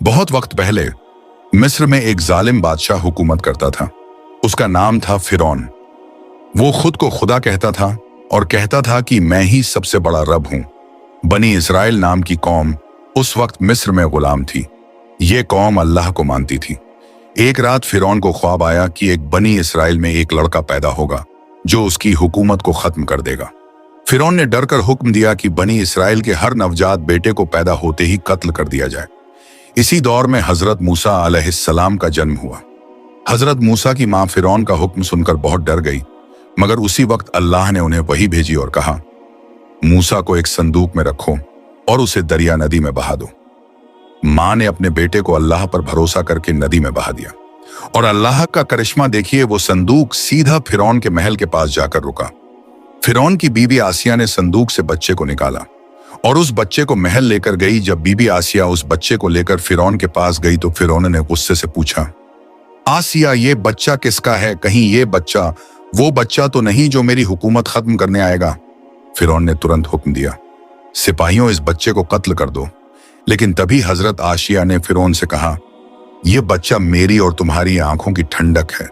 बहुत वक्त पहले मिस्र में एक जालिम बादशाह हुकूमत करता था। उसका नाम था फिरौन। वो खुद को खुदा कहता था और कहता था कि मैं ही सबसे बड़ा रब हूं। बनी इस्राइल नाम की कौम उस वक्त मिस्र में गुलाम थी। ये कौम अल्लाह को मानती थी। एक रात फिरौन को ख्वाब आया कि एक बनी इस्राइल में एक लड़का पैदा होगा जो उसकी हुकूमत को खत्म कर देगा। फिरौन ने डरकर हुक्म दिया कि बनी इस्राइल के हर नवजात बेटे को पैदा होते ही कत्ल कर दिया जाए। इसी दौर में हजरत मूसा अलैहिस्सलाम का जन्म हुआ। हजरत मूसा की मां फिरौन का हुक्म सुनकर बहुत डर गई, मगर उसी वक्त अल्लाह ने उन्हें वही भेजी और कहा, मूसा को एक संदूक में रखो और उसे दरिया नदी में बहा दो। मां ने अपने बेटे को अल्लाह पर भरोसा करके नदी में बहा दिया और अल्लाह का करिश्मा देखिए, वो संदूक सीधा फिरौन के महल के पास जाकर रुका। फिरौन की बीबी आसिया ने संदूक से बच्चे को निकाला और उस बच्चे को महल लेकर गई। जब बीबी आसिया उस बच्चे को लेकर फिरौन के पास गई तो फिरौन ने गुस्से से पूछा, आसिया ये बच्चा किसका है? कहीं ये बच्चा वो बच्चा तो नहीं जो मेरी हुकूमत खत्म करने आएगा? फिरौन ने तुरंत हुक्म दिया, सिपाहियों इस बच्चे को कत्ल कर दो। लेकिन तभी हजरत आसिया ने फिरौन से कहा, यह बच्चा मेरी और तुम्हारी आंखों की ठंडक है,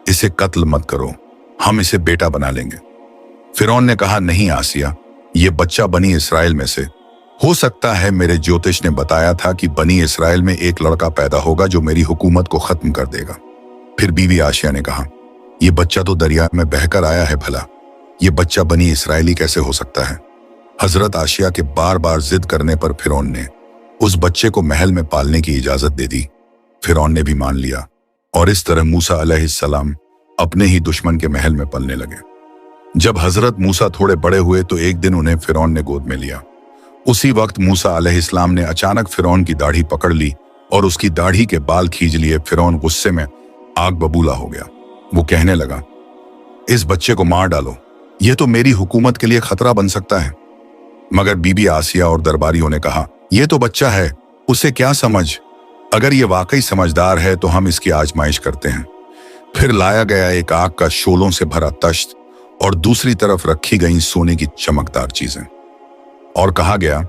इसे कत्ल मत करो, हम इसे बेटा बना लेंगे। फिरौन ने कहा, नहीं आसिया, ये बच्चा बनी इस्राइल में से हो सकता है। मेरे ज्योतिष ने बताया था कि बनी इस्राइल में एक लड़का पैदा होगा जो मेरी हुकूमत को खत्म कर देगा। फिर बीवी आसिया ने कहा, यह बच्चा तो दरिया में बहकर आया है, भला यह बच्चा बनी इस्राइली कैसे हो सकता है? हजरत आसिया के बार बार जिद करने पर फिरौन ने उस बच्चे को महल में पालने की इजाजत दे दी। फिरौन ने भी मान लिया और इस तरह मूसा अलैहिस्सलाम अपने ही दुश्मन के महल में पलने लगे। जब हजरत मूसा थोड़े बड़े हुए तो एक दिन उन्हें फिरौन ने गोद में लिया। उसी वक्त मूसा अलैहिस्सलाम ने अचानक फिरौन की दाढ़ी पकड़ ली और उसकी दाढ़ी के बाल खींच लिए। फिरौन गुस्से में आग बबूला हो गया। वो कहने लगा, इस बच्चे को मार डालो, यह तो मेरी हुकूमत के लिए खतरा बन सकता है। मगर बीबी आसिया और दरबारियों ने कहा, यह तो बच्चा है, उसे क्या समझ? अगर ये वाकई समझदार है तो हम इसकी आजमाइश करते हैं। फिर लाया गया एक आग का शोलों से भरा तश्त और दूसरी तरफ रखी गई सोने की चमकदार चीजें, और कहा गया,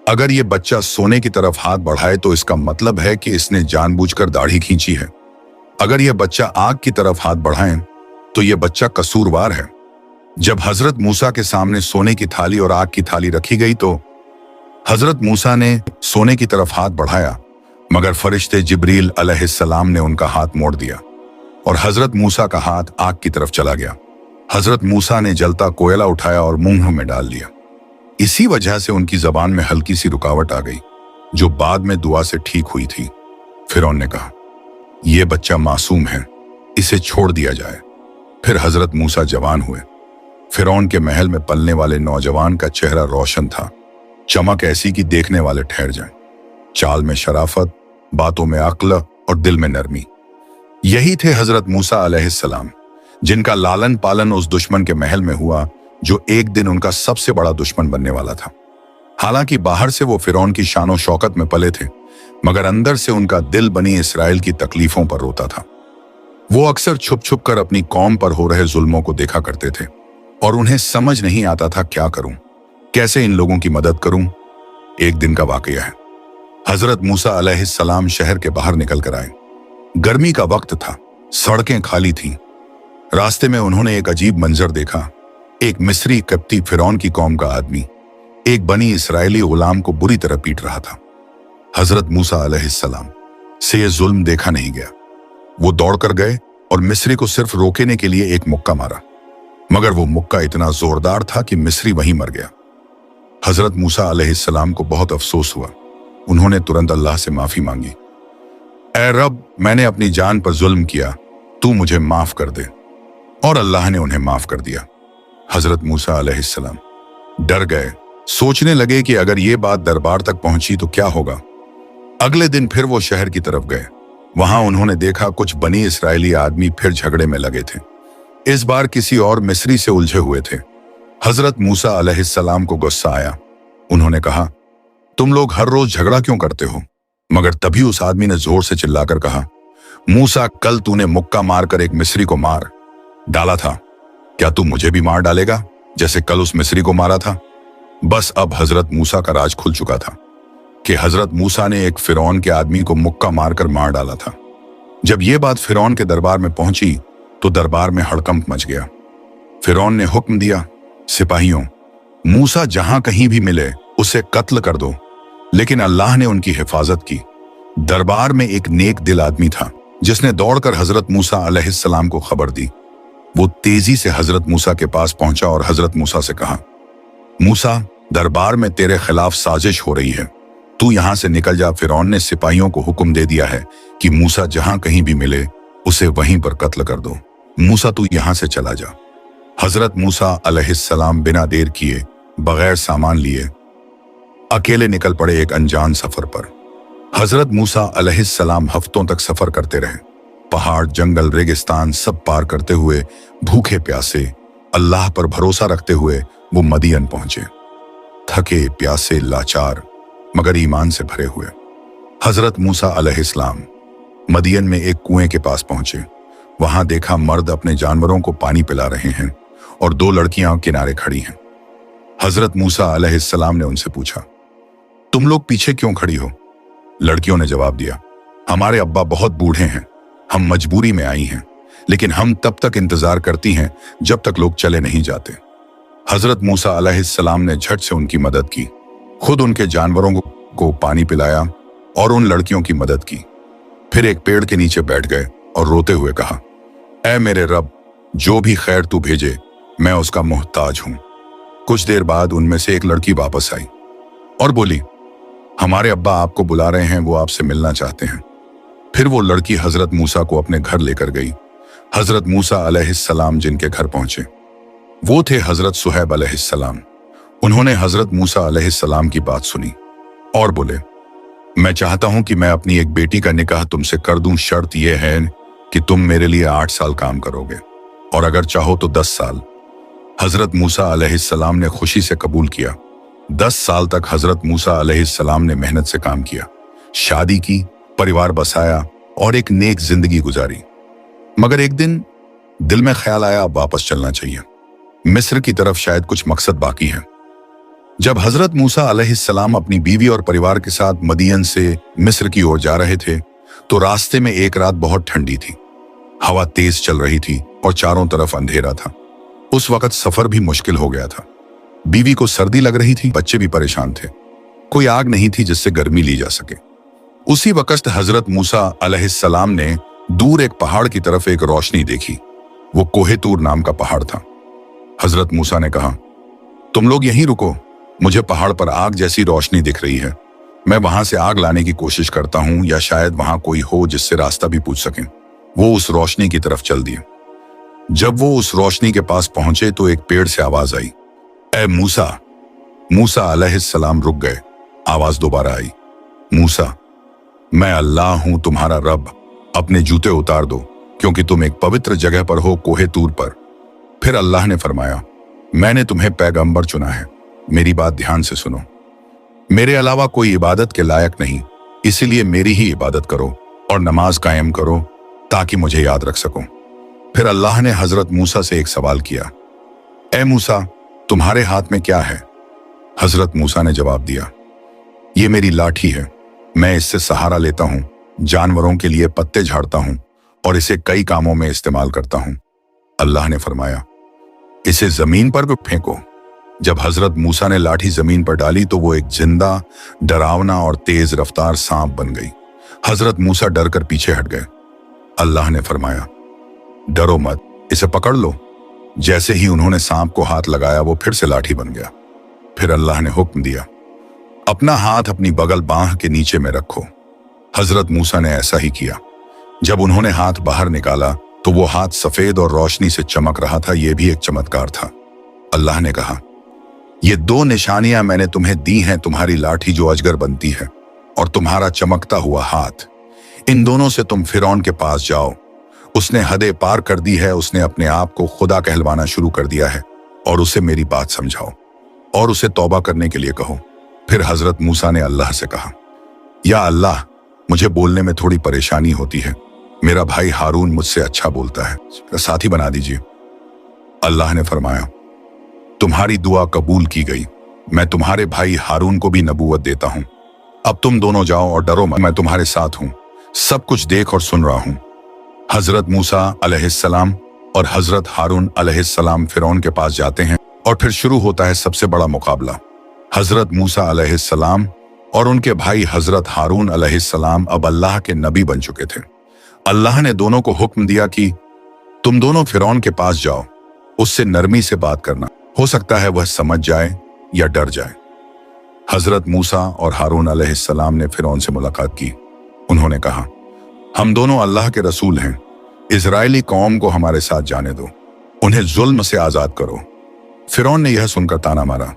अगर ये बच्चा सोने की तरफ हाथ बढ़ाए तो इसका मतलब है कि इसने जानबूझकर दाढ़ी खींची है। अगर यह बच्चा आग की तरफ हाथ बढ़ाए तो यह बच्चा कसूरवार है। जब हजरत मूसा के सामने सोने की थाली और आग की थाली रखी गई तो हजरत मूसा ने सोने की तरफ हाथ बढ़ाया, मगर फरिश्ते जिब्रील अलैहिस्सलाम ने उनका हाथ मोड़ दिया और हजरत मूसा का हाथ आग की तरफ चला गया। हजरत मूसा ने जलता कोयला उठाया और मुंह में डाल लिया। इसी वजह से उनकी जबान में हल्की सी रुकावट आ गई, जो बाद में दुआ से ठीक हुई थी। फिरौन ने कहा, यह बच्चा मासूम है, इसे छोड़ दिया जाए। फिर हजरत मूसा जवान हुए। फिरौन के महल में पलने वाले नौजवान का चेहरा रोशन था, चमक ऐसी कि देखने वाले ठहर जाएं। चाल में शराफत, बातों में अक्ल और दिल में नरमी। यही थे हजरत मूसा अलैहिस्सलाम, जिनका लालन पालन उस दुश्मन के महल में हुआ जो एक दिन उनका सबसे बड़ा दुश्मन बनने वाला था। हालांकि बाहर से वो फिरौन की शानो शौकत में पले थे, मगर अंदर से उनका दिल बनी इस्राइल की तकलीफों पर रोता था। वो अक्सर छुप छुप कर अपनी कौम पर हो रहे जुल्मों को देखा करते थे और उन्हें समझ नहीं आता था क्या करूं, कैसे इन लोगों की मदद करूं। एक दिन का वाकया है। हजरत मूसा अलैहिस्सलाम शहर के बाहर निकल कर आए। गर्मी का वक्त था, सड़कें खाली थीं। रास्ते में उन्होंने एक अजीब मंजर देखा। एक मिस्री कप्ती फिरौन की कौम का आदमी एक बनी इस्राएली गुलाम को बुरी तरह पीट रहा था। हजरत मूसा अलैहिस्सलाम से यह जुल्म देखा नहीं गया। वो दौड़कर गए और मिस्री को सिर्फ रोकने के लिए एक मुक्का मारा, मगर वो मुक्का इतना जोरदार था कि मिस्री वहीं मर गया। हजरत मूसा अलैहिस्सलाम को बहुत अफसोस हुआ। उन्होंने तुरंत अल्लाह से माफी मांगी, ऐ रब, मैंने अपनी जान पर जुल्म किया, तू मुझे माफ कर दे। और अल्लाह ने उन्हें माफ कर दिया। हजरत मूसा अलैहिस्सलाम डर गए, सोचने लगे कि अगर ये बात दरबार तक पहुंची तो क्या होगा। अगले दिन फिर वो शहर की तरफ गए। वहां उन्होंने देखा कुछ बनी इस्राएली आदमी फिर झगड़े में लगे थे। इस बार किसी और मिस्री से उलझे हुए थे। हजरत मूसा अलैहिस्सलाम को गुस्सा आया। उन्होंने कहा, तुम लोग हर रोज झगड़ा क्यों करते हो? मगर तभी उस आदमी ने जोर से चिल्लाकर कहा, मूसा, कल तूने मुक्का मारकर एक मिस्री को मार डाला था, क्या तू मुझे भी मार डालेगा जैसे कल उस मिस्री को मारा था? बस अब हजरत मूसा का राज खुल चुका था। कि हजरत मूसा ने एक फिरौन के आदमी को मुक्का मारकर मार डाला था। जब यह बात फिरौन के दरबार में पहुंची तो दरबार में हड़कंप मच गया। फिरौन ने हुक्म दिया, सिपाहियों, मूसा जहां कहीं भी मिले उसे कत्ल कर दो। लेकिन अल्लाह ने उनकी हिफाजत की। दरबार में एक नेक दिल आदमी था जिसने दौड़कर हजरत मूसा अलैहिस्सलाम को खबर दी। वो तेजी से हजरत मूसा के पास पहुंचा और हजरत मूसा से कहा, मूसा, दरबार में तेरे खिलाफ साजिश हो रही है, तू यहां से निकल जा। फिरौन ने सिपाहियों को हुक्म दे दिया है कि मूसा जहां कहीं भी मिले उसे वहीं पर कत्ल कर दो। मूसा, तू यहां से चला जा। हजरत मूसा अलैहिस्सलाम बिना देर किए, बगैर सामान लिए, अकेले निकल पड़े एक अनजान सफर पर। हजरत मूसा अलैहिस्सलाम हफ्तों तक सफर करते रहे। पहाड़, जंगल, रेगिस्तान सब पार करते हुए, भूखे प्यासे, अल्लाह पर भरोसा रखते हुए वो मदियन पहुंचे। थके, प्यासे, लाचार, मगर ईमान से भरे हुए। हजरत मूसा अलैहिस्सलाम मदियन में एक कुएं के पास पहुंचे। वहां देखा मर्द अपने जानवरों को पानी पिला रहे हैं और दो लड़कियां किनारे खड़ी हैं। हजरत मूसा अलैहिस्सलाम ने उनसे पूछा, तुम लोग पीछे क्यों खड़ी हो? लड़कियों ने जवाब दिया, हमारे अब्बा बहुत बूढ़े हैं, हम मजबूरी में आई हैं, लेकिन हम तब तक इंतजार करती हैं जब तक लोग चले नहीं जाते। हजरत मूसा अलैहिस्सलाम ने झट से उनकी मदद की, खुद उनके जानवरों को पानी पिलाया और उन लड़कियों की मदद की। फिर एक पेड़ के नीचे बैठ गए और रोते हुए कहा, ऐ मेरे रब, जो भी खैर तू भेजे मैं उसका मोहताज हूं। कुछ देर बाद उनमें से एक लड़की वापस आई और बोली, हमारे अब्बा आपको बुला रहे हैं, वो आपसे मिलना चाहते हैं। फिर वो लड़की हजरत मूसा को अपने घर लेकर गई। हजरत मूसा अलैहिस्सलाम जिनके घर पहुंचे वो थे हजरत सुहैब अलैहिस्सलाम। उन्होंने हजरत मूसा अलैहिस्सलाम की बात सुनी और बोले, मैं चाहता हूं कि मैं अपनी एक बेटी का निकाह तुमसे कर दूं। शर्त यह है कि तुम मेरे लिए 8 साल काम करोगे और अगर चाहो तो 10 साल। हजरत मूसा अलैहिस्सलाम ने खुशी से कबूल किया। 10 साल तक हजरत मूसा अलैहिस्सलाम ने मेहनत से काम किया, शादी की, परिवार बसाया और एक नेक जिंदगी गुजारी। मगर एक दिन दिल में ख्याल आया, अब वापस चलना चाहिए। मिस्र की तरफ शायद कुछ मकसद बाकी है। जब हजरत मूसा अलैहिस्सलाम अपनी बीवी और परिवार के साथ मदियन से मिस्र की ओर जा रहे थे तो रास्ते में एक रात बहुत ठंडी थी। हवा तेज चल रही थी और चारों तरफ अंधेरा था। उस वक्त सफर भी मुश्किल हो गया था। बीवी को सर्दी लग रही थी, बच्चे भी परेशान थे। कोई आग नहीं थी जिससे गर्मी ली जा सके। उसी वक्त हजरत मूसा अलैहिस्सलाम ने दूर एक पहाड़ की तरफ एक रोशनी देखी। वो कोहे तूर नाम का पहाड़ था। हजरत मूसा ने कहा, तुम लोग यहीं रुको, मुझे पहाड़ पर आग जैसी रोशनी दिख रही है। मैं वहां से आग लाने की कोशिश करता हूं, या शायद वहां कोई हो जिससे रास्ता भी पूछ सकें। वो उस रोशनी की तरफ चल दिए। जब वो उस रोशनी के पास पहुंचे तो एक पेड़ से आवाज आई, ए मूसा। मूसा अलैहिस्सलाम रुक गए। आवाज दोबारा आई, मूसा, मैं अल्लाह हूं तुम्हारा रब, अपने जूते उतार दो क्योंकि तुम एक पवित्र जगह पर हो, कोहे तूर पर। फिर अल्लाह ने फरमाया, मैंने तुम्हें पैगंबर चुना है, मेरी बात ध्यान से सुनो। मेरे अलावा कोई इबादत के लायक नहीं, इसीलिए मेरी ही इबादत करो और नमाज कायम करो ताकि मुझे याद रख सको। फिर अल्लाह ने हजरत मूसा से एक सवाल किया, ए मूसा, तुम्हारे हाथ में क्या है? हजरत मूसा ने जवाब दिया, ये मेरी लाठी है, मैं इससे सहारा लेता हूं, जानवरों के लिए पत्ते झाड़ता हूं और इसे कई कामों में इस्तेमाल करता हूं। अल्लाह ने फरमाया, इसे जमीन पर फेंको। जब हजरत मूसा ने लाठी जमीन पर डाली तो वो एक जिंदा, डरावना और तेज रफ्तार सांप बन गई। हजरत मूसा डर कर पीछे हट गए। अल्लाह ने फरमाया, डरो मत, इसे पकड़ लो। जैसे ही उन्होंने सांप को हाथ लगाया वो फिर से लाठी बन गया। फिर अल्लाह ने हुक्म दिया, अपना हाथ अपनी बगल बांह के नीचे में रखो। हजरत मूसा ने ऐसा ही किया। जब उन्होंने हाथ बाहर निकाला तो वो हाथ सफेद और रोशनी से चमक रहा था। यह भी एक चमत्कार था। अल्लाह ने कहा, ये 2 निशानियां मैंने तुम्हें दी हैं, तुम्हारी लाठी जो अजगर बनती है और तुम्हारा चमकता हुआ हाथ। इन दोनों से तुम फिरौन के पास जाओ। उसने हदें पार कर दी है, उसने अपने आप को खुदा कहलवाना शुरू कर दिया है, और उसे मेरी बात समझाओ और उसे तौबा करने के लिए कहो। फिर हजरत मूसा ने अल्लाह से कहा, या अल्लाह, मुझे बोलने में थोड़ी परेशानी होती है, मेरा भाई हारून मुझसे अच्छा बोलता है, साथी बना दीजिए। अल्लाह ने फरमाया, तुम्हारी दुआ कबूल की गई, मैं तुम्हारे भाई हारून को भी नबूवत देता हूं। अब तुम दोनों जाओ और डरो मत, मैं तुम्हारे साथ हूं, सब कुछ देख और सुन रहा हूं। हजरत मूसा अलैहिस्सलाम और हजरत हारून अलैहिस्सलाम फिरौन के पास जाते हैं और फिर शुरू होता है सबसे बड़ा मुकाबला। हजरत मूसा अलैहिस्सलाम और उनके भाई हजरत हारून अलैहिस्सलाम अब अल्लाह के नबी बन चुके थे। अल्लाह ने दोनों को हुक्म दिया कि तुम दोनों फिरौन के पास जाओ, उससे नरमी से बात करना, हो सकता है वह समझ जाए या डर जाए। हजरत मूसा और हारून अलैहिस्सलाम ने फिरौन से मुलाकात की। उन्होंने कहा, हम दोनों अल्लाह के रसूल हैं, इजरायली कौम को हमारे साथ जाने दो, उन्हें जुल्म से आजाद करो। फिरौन ने यह सुनकर ताना मारा,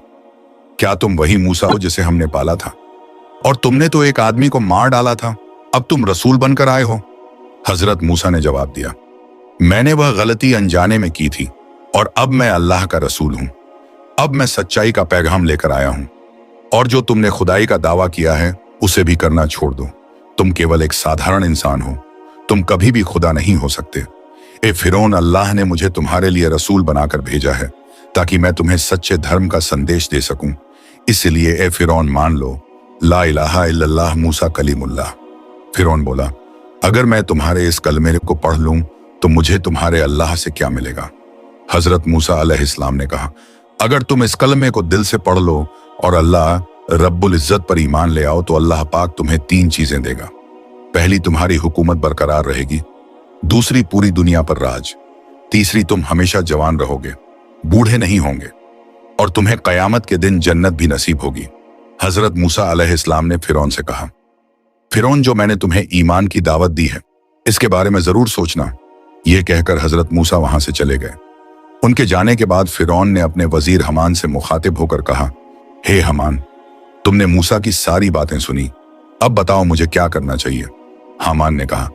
क्या तुम वही मूसा हो जिसे हमने पाला था? और तुमने तो एक आदमी को मार डाला था, अब तुम रसूल बनकर आए हो? हजरत मूसा ने जवाब दिया, मैंने वह गलती अनजाने में की थी और अब मैं अल्लाह का रसूल हूं। अब मैं सच्चाई का पैगाम लेकर आया हूं और जो तुमने खुदाई का दावा किया है उसे भी करना छोड़ दो। तुम केवल एक साधारण इंसान हो, तुम कभी भी खुदा नहीं हो सकते। ए फिरौन, अल्लाह ने मुझे तुम्हारे लिए रसूल बनाकर भेजा है ताकि मैं तुम्हें सच्चे धर्म का संदेश दे सकूं। इसलिए ए फिरौन, मान लो ला इलाहा इल्लल्लाह मूसा कलीमुल्लाह। फिरौन बोला, अगर मैं तुम्हारे इस कलमे को पढ़ लूं तो मुझे तुम्हारे अल्लाह से क्या मिलेगा? हजरत मूसा अलैहिस्सलाम ने कहा, अगर तुम इस कलमे को दिल से पढ़ लो और अल्लाह रब्बुल इज्जत पर ईमान ले आओ तो अल्लाह पाक तुम्हें 3 चीजें देगा। पहली, तुम्हारी हुकूमत बरकरार रहेगी। दूसरी, पूरी दुनिया पर राज। तीसरी, तुम हमेशा जवान रहोगे, बूढ़े नहीं होंगे और तुम्हें कयामत के दिन जन्नत भी नसीब होगी। हजरत मूसा अलैहिस्सलाम ने फिरौन से कहा, फिरौन, जो मैंने तुम्हें ईमान की दावत दी है इसके बारे में जरूर सोचना। यह कहकर हजरत मूसा वहां से चले गए। उनके जाने के बाद फिरौन ने अपने वजीर हमान से मुखातिब होकर कहा, हे हमान, तुमने मूसा की सारी बातें सुनी, अब बताओ मुझे क्या करना चाहिए? हामान ने कहा,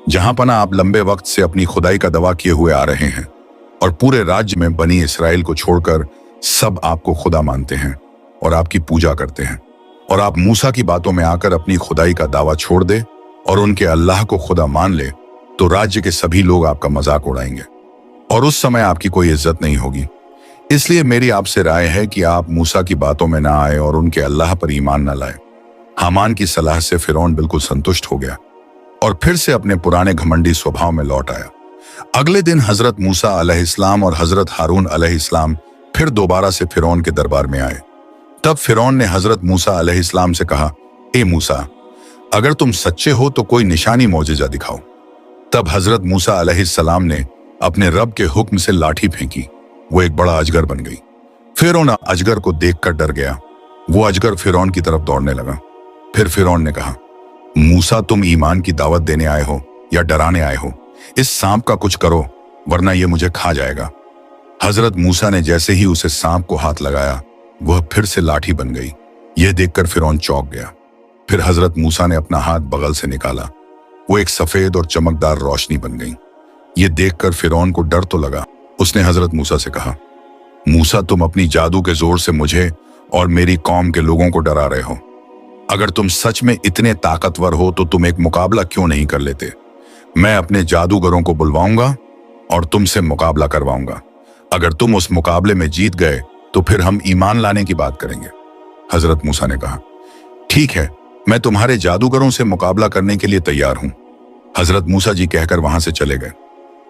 जहां पना आप लंबे वक्त से अपनी खुदाई का दावा किए हुए आ रहे हैं और पूरे राज्य में बनी इसराइल को छोड़कर सब आपको खुदा मानते हैं और आपकी पूजा करते हैं, और आप मूसा की बातों में आकर अपनी खुदाई का दावा छोड़ दे और उनके अल्लाह को खुदा मान ले तो राज्य के सभी लोग आपका मजाक उड़ाएंगे और उस समय आपकी कोई इज्जत नहीं होगी। इसलिए मेरी आपसे राय है कि आप मूसा की बातों में ना आए और उनके अल्लाह पर ईमान ना लाए। हामान की सलाह से फिरौन बिल्कुल संतुष्ट हो गया और फिर से अपने पुराने घमंडी स्वभाव में लौट आया। अगले दिन हजरत मूसा अलैहिस्सलाम और हजरत हारून अलैहिस्सलाम फिर दोबारा से फिरौन के दरबार में आए। तब फिरौन ने हजरत मूसा अलैहिस्सलाम से कहा, ए मूसा, अगर तुम सच्चे हो तो कोई निशानी मौजज़ा दिखाओ। तब हजरत मूसा अलैहिस्सलाम ने अपने रब के हुक्म से लाठी फेंकी, वो एक बड़ा अजगर बन गई। फिरौन अजगर को देखकर डर गया। वो अजगर फिरौन की तरफ दौड़ने लगा। फिर फिरौन ने कहा, मूसा, तुम ईमान की दावत देने आए हो या डराने आए हो? इस सांप का कुछ करो वरना ये मुझे खा जाएगा। हजरत मूसा ने जैसे ही उसे सांप को हाथ लगाया वह फिर से लाठी बन गई। यह देखकर फिरौन चौंक गया। फिर हजरत मूसा ने अपना हाथ बगल से निकाला, वो एक सफेद और चमकदार रोशनी बन गई। ये देखकर फिरौन को डर तो लगा। उसने हजरत मूसा से कहा, मूसा, तुम अपनी जादू के जोर से मुझे और मेरी कौम के लोगों को डरा रहे हो। अगर तुम सच में इतने ताकतवर हो तो तुम एक मुकाबला क्यों नहीं कर लेते? मैं अपने जादूगरों को बुलवाऊंगा और तुमसे मुकाबला करवाऊंगा। अगर तुम उस मुकाबले में जीत गए तो फिर हम ईमान लाने की बात करेंगे। हजरत मूसा ने कहा, ठीक है, मैं तुम्हारे जादूगरों से मुकाबला करने के लिए तैयार हूं। हजरत मूसा जी कहकर वहां से चले गए।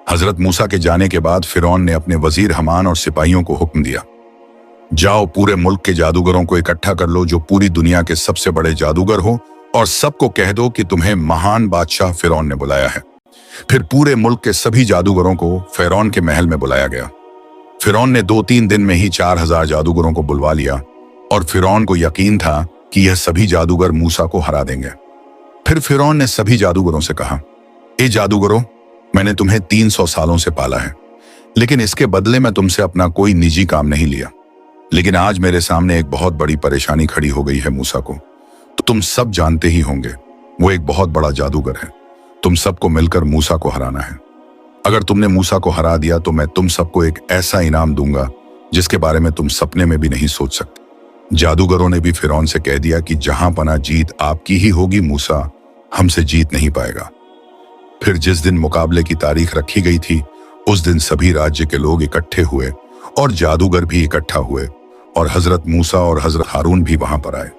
हजरत मूसा के जाने के बाद फिरौन ने अपने वजीर हमान और सिपाहियों को हुक्म दिया, जाओ पूरे मुल्क के जादूगरों को इकट्ठा कर लो जो पूरी दुनिया के सबसे बड़े जादूगर हो और सबको कह दो कि तुम्हें महान बादशाह फिरौन ने बुलाया है। फिर पूरे मुल्क के सभी जादूगरों को फिरौन के महल में बुलाया गया। फिरौन ने 2-3 दिन में ही 4000 जादूगरों को बुलवा लिया और फिरौन को यकीन था कि यह सभी जादूगर मूसा को हरा देंगे। फिर फिरौन ने सभी जादूगरों से कहा, ए जादूगरों, मैंने तुम्हें 300 सालों से पाला है, लेकिन इसके बदले में तुमसे अपना कोई निजी काम नहीं लिया। लेकिन आज मेरे सामने एक बहुत बड़ी परेशानी खड़ी हो गई है मूसा को। तो तुम सब जानते ही होंगे, वो एक बहुत बड़ा जादूगर है। तुम सबको मिलकर मूसा को हराना है। अगर तुमने मूसा को हरा दिया तो मैं तुम सबको एक ऐसा इनाम दूंगा जिसके बारे में तुम सपने में भी नहीं सोच सकते। जादूगरों ने भी फिरौन से कह दिया कि जहां पना जीत आपकी ही होगी, मूसा हमसे जीत नहीं पाएगा। फिर जिस दिन मुकाबले की तारीख रखी गई थी उस दिन सभी राज्य के लोग इकट्ठे हुए और जादूगर भी इकट्ठा हुए और हजरत मूसा और हजरत हारून भी वहां पर आए।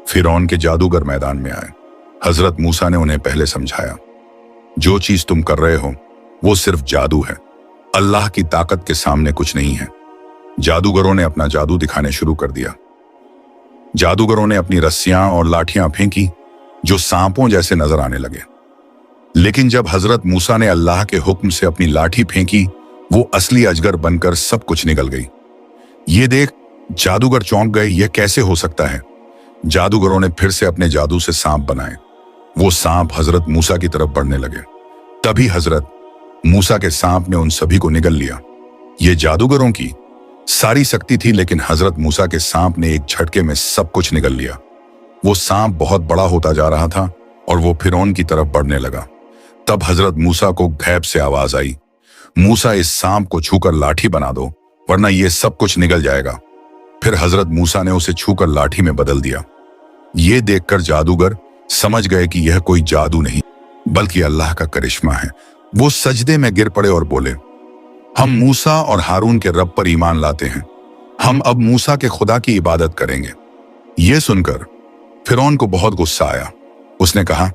फिरौन के जादूगर मैदान में आए। हजरत मूसा ने उन्हें पहले समझाया, जो चीज तुम कर रहे हो वो सिर्फ जादू है, अल्लाह की ताकत के सामने कुछ नहीं है। जादूगरों ने अपना जादू दिखाने शुरू कर दिया। जादूगरों ने अपनी रस्सियां और लाठियां फेंकी जो सांपों जैसे नजर आने लगे। लेकिन जब हजरत मूसा ने अल्लाह के हुक्म से अपनी लाठी फेंकी, वो असली अजगर बनकर सब कुछ निगल गई। ये देख जादूगर चौंक गए, यह कैसे हो सकता है। जादूगरों ने फिर से अपने जादू से सांप बनाए। वो सांप हजरत मूसा की तरफ बढ़ने लगे। तभी हजरत मूसा के सांप ने उन सभी को निगल लिया। ये जादूगरों की सारी शक्ति थी, लेकिन हजरत मूसा के सांप ने एक झटके में सब कुछ निगल लिया। वो सांप बहुत बड़ा होता जा रहा था और वो फिरौन की तरफ बढ़ने लगा। तब हजरत मूसा को गैब से आवाज आई, मूसा इस सांप को छूकर लाठी बना दो, वरना ये सब कुछ निगल जाएगा। फिर हजरत मूसा ने उसे छूकर लाठी में बदल दिया। ये देखकर जादूगर समझ गए कि यह कोई जादू नहीं बल्कि अल्लाह का करिश्मा है। वो सजदे में गिर पड़े और बोले, हम मूसा और हारून के रब पर ईमान लाते हैं। हम अब मूसा के खुदा की इबादत करेंगे। यह सुनकर फिरौन को बहुत गुस्सा आया। उसने कहा,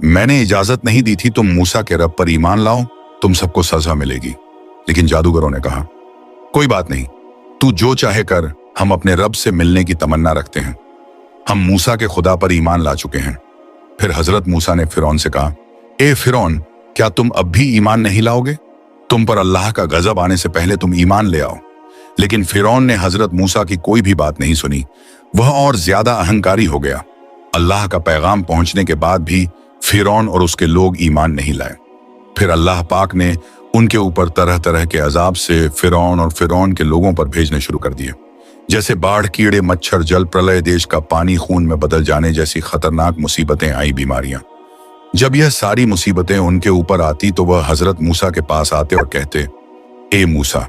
मैंने इजाजत नहीं दी थी, तुम मूसा के रब पर ईमान लाओ, तुम सबको सजा मिलेगी। लेकिन जादूगरों ने कहा, कोई बात नहीं, तू जो चाहे कर, हम अपने रब से मिलने की तमन्ना रखते हैं। हम मूसा के खुदा पर ईमान ला चुके हैं। फिर हजरत मूसा ने फिरौन से कहा, ए फिरौन, क्या तुम अब भी ईमान नहीं लाओगे? तुम पर अल्लाह का गजब आने से पहले तुम ईमान ले आओ। लेकिन फिरौन ने हजरत मूसा की कोई भी बात नहीं सुनी। वह और ज्यादा अहंकारी हो गया। अल्लाह का पैगाम पहुंचने के बाद भी फिरौन और उसके लोग ईमान नहीं लाए। फिर अल्लाह पाक ने उनके ऊपर तरह तरह के अजाब से फिरौन और फिरौन के लोगों पर भेजने शुरू कर दिए, जैसे बाढ़, कीड़े, मच्छर, जल प्रलय, देश का पानी खून में बदल जाने जैसी खतरनाक मुसीबतें आई, बीमारियां। जब यह सारी मुसीबतें उनके ऊपर आती तो वह हजरत मूसा के पास आते और कहते, ए मूसा,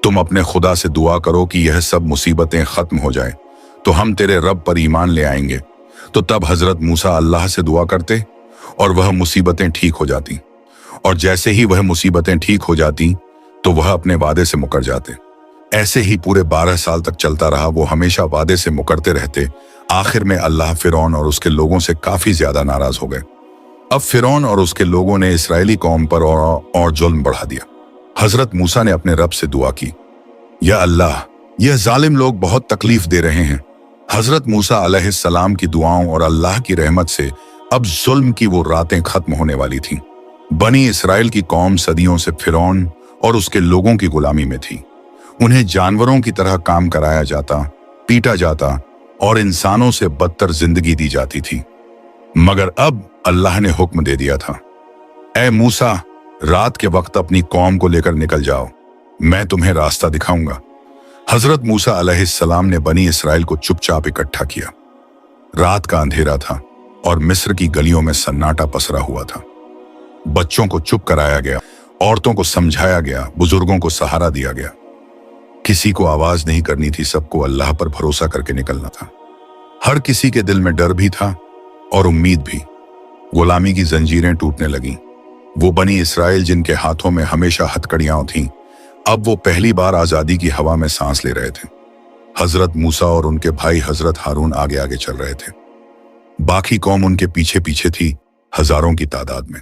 तुम अपने खुदा से दुआ करो कि यह सब मुसीबतें खत्म हो जाए, तो हम तेरे रब पर ईमान ले आएंगे। तो तब हजरत मूसा अल्लाह से दुआ करते और वह मुसीबतें ठीक हो जाती। और जैसे ही वह मुसीबतें ठीक हो जाती तो वह अपने वादे से मुकर जाते। ऐसे ही पूरे 12 साल तक चलता रहा। वो हमेशा वादे से मुकरते रहते। आखिर में अल्लाह फिरौन और उसके लोगों से काफी ज्यादा नाराज हो गए। अब फिरौन और उसके लोगों ने इस्राएली कौम पर और जुल्म बढ़ा दिया। हजरत मूसा ने अपने रब से दुआ की, या अल्लाह, यह जालिम लोग बहुत तकलीफ दे रहे हैं। हजरत मूसा अलैहिस्सलाम की दुआओं और अल्लाह की रहमत से अब जुल्म की वो रातें खत्म होने वाली थीं। बनी इसराइल की कौम सदियों से फिरौन और उसके लोगों की गुलामी में थी। उन्हें जानवरों की तरह काम कराया जाता, पीटा जाता और इंसानों से बदतर जिंदगी दी जाती थी। मगर अब अल्लाह ने हुक्म दे दिया था, ए मूसा, रात के वक्त अपनी कौम को लेकर निकल जाओ, मैं तुम्हें रास्ता दिखाऊंगा। हजरत मूसा अलैहिस्सलाम ने बनी इसराइल को चुपचाप इकट्ठा किया। रात का अंधेरा था और मिस्र की गलियों में सन्नाटा पसरा हुआ था। बच्चों को चुप कराया गया, औरतों को समझाया गया, बुजुर्गों को सहारा दिया गया। किसी को आवाज नहीं करनी थी, सबको अल्लाह पर भरोसा करके निकलना था। हर किसी के दिल में डर भी था और उम्मीद भी। गुलामी की जंजीरें टूटने लगीं। वो बनी इसराइल जिनके हाथों में हमेशा हथकड़ियां थीं, अब वो पहली बार आजादी की हवा में सांस ले रहे थे। हजरत मूसा और उनके भाई हजरत हारून आगे आगे चल रहे थे। बाकी कौम उनके पीछे पीछे थी, हजारों की तादाद में।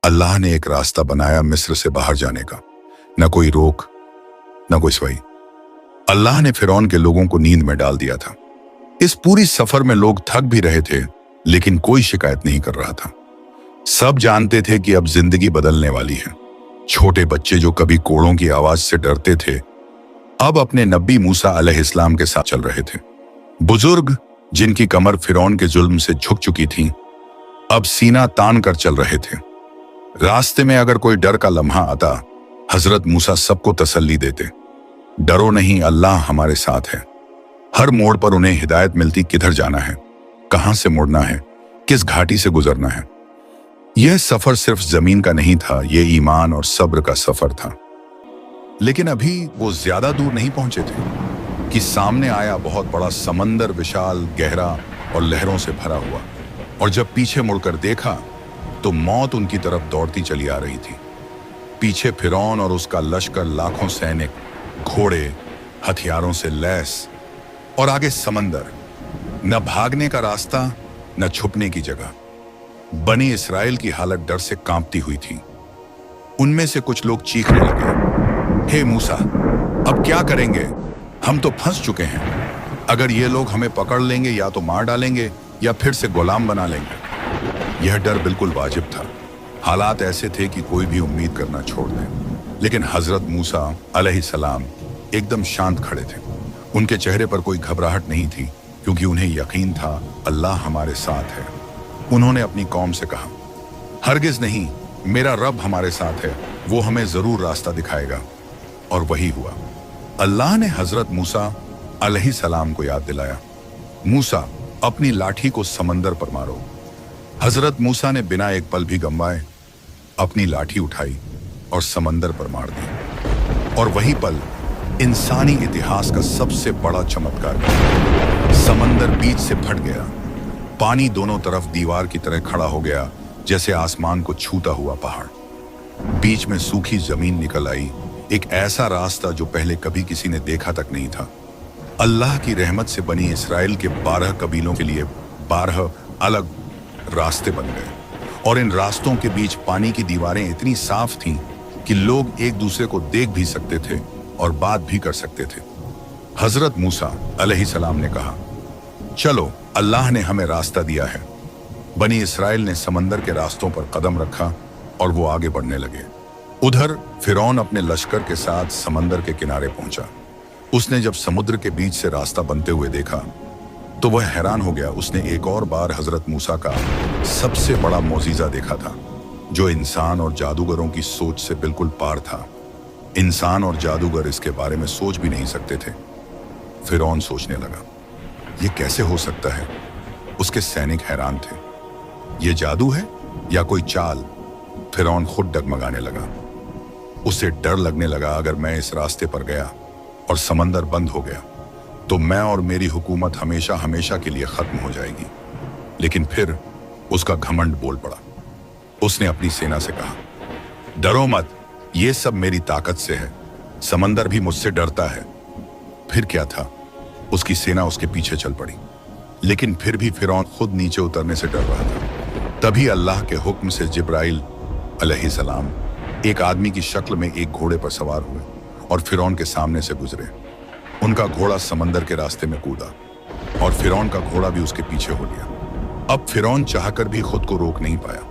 अल्लाह ने एक रास्ता बनाया मिस्र से बाहर जाने का। न कोई रोक, न कोई सवाई। अल्लाह ने फिरौन के लोगों को नींद में डाल दिया था। इस पूरी सफर में लोग थक भी रहे थे, लेकिन कोई शिकायत नहीं कर रहा था। सब जानते थे कि अब जिंदगी बदलने वाली है। छोटे बच्चे जो कभी कोड़ों की आवाज से डरते थे, अब अपने नबी मूसा अलैहिस्सलाम के साथ चल रहे थे। बुजुर्ग जिनकी कमर फिरौन के जुल्म से झुक चुकी थी, अब सीना तान कर चल रहे थे। रास्ते में अगर कोई डर का लम्हा आता, हजरत मूसा सबको तसल्ली देते, डरो नहीं, अल्लाह हमारे साथ है। हर मोड़ पर उन्हें हिदायत मिलती, किधर जाना है, कहां से मुड़ना है, किस घाटी से गुजरना है। यह सफर सिर्फ जमीन का नहीं था, यह ईमान और सब्र का सफर था। लेकिन अभी वो ज्यादा दूर नहीं पहुंचे थे कि सामने आया बहुत बड़ा समंदर, विशाल, गहरा और लहरों से भरा हुआ। और जब पीछे मुड़कर देखा तो मौत उनकी तरफ दौड़ती चली आ रही थी। पीछे फिरौन और उसका लश्कर, लाखों सैनिक, घोड़े, हथियारों से लैस, और आगे समंदर। न भागने का रास्ता, न छुपने की जगह। बनी इसराइल की हालत डर से कांपती हुई थी। उनमें से कुछ लोग चीखने लगे, हे मूसा, अब क्या करेंगे? हम तो फंस चुके हैं। अगर ये लोग हमें पकड़ लेंगे या तो मार डालेंगे या फिर से गुलाम बना लेंगे। यह डर बिल्कुल वाजिब था। हालात ऐसे थे कि कोई भी उम्मीद करना छोड़ दे। लेकिन हजरत मूसा अलैहिस्सलाम एकदम शांत खड़े थे। उनके चेहरे पर कोई घबराहट नहीं थी, क्योंकि उन्हें यकीन था अल्लाह हमारे साथ है। उन्होंने अपनी कौम से कहा, हरगिज नहीं, मेरा रब हमारे साथ है, वो हमें जरूर रास्ता दिखाएगा। और वही हुआ। अल्लाह ने हजरत मूसा अलैहिस्सलाम को याद दिलाया, मूसा, अपनी लाठी को समंदर पर मारो। हजरत मूसा ने बिना एक पल भी गंवाए अपनी लाठी उठाई और समंदर पर मार दी। और वही पल इंसानी इतिहास का सबसे बड़ा चमत्कार था। समंदर बीच से फट गया। पानी दोनों तरफ दीवार की तरह खड़ा हो गया, जैसे आसमान को छूता हुआ पहाड़। बीच में सूखी जमीन निकल आई, एक ऐसा रास्ता जो पहले कभी किसी ने देखा तक नहीं था। अल्लाह की रहमत से बनी इसराइल के 12 कबीलों के लिए 12 अलग रास्ते बन गए। और इन रास्तों के बीच पानी की दीवारें इतनी साफ थीं कि लोग एक दूसरे को देख भी सकते थे और बात भी कर सकते थे। हजरत मूसा अलैहिस्सलाम ने कहा, चलो, अल्लाह ने हमें रास्ता दिया है। बनी इसराइल ने समंदर के रास्तों पर कदम रखा और वो आगे बढ़ने लगे। उधर फिरौन अपने लश्कर के साथ समंदर के किनारे पहुंचा। उसने जब समुद्र के बीच से रास्ता बनते हुए देखा तो वह हैरान हो गया। उसने एक और बार हजरत मूसा का सबसे बड़ा मौजिज़ा देखा था, जो इंसान और जादूगरों की सोच से बिल्कुल पार था। इंसान और जादूगर इसके बारे में सोच भी नहीं सकते थे। फिरौन सोचने लगा, ये कैसे हो सकता है? उसके सैनिक हैरान थे। ये जादू है या कोई चाल? फिरौन खुद डगमगाने लगा। उसे डर लगने लगा, अगर मैं इस रास्ते पर गया और समंदर बंद हो गया तो मैं और मेरी हुकूमत हमेशा हमेशा के लिए खत्म हो जाएगी। लेकिन फिर उसका घमंड बोल पड़ा। उसने अपनी सेना से कहा, डरो मत, ये सब मेरी ताकत से है। समंदर भी मुझसे डरता है। फिर क्या था, उसकी सेना उसके पीछे चल पड़ी। लेकिन फिर भी फिरौन खुद नीचे उतरने से डर रहा था। तभी अल्लाह के हुक्म से जिब्राइल अलैहिस्सलाम एक आदमी की शक्ल में एक घोड़े पर सवार हुए और फिरौन के सामने से गुजरे। उनका घोड़ा समंदर के रास्ते में कूदा और फिरौन का घोड़ा भी उसके पीछे हो लिया। अब फिरौन चाहकर भी खुद को रोक नहीं पाया।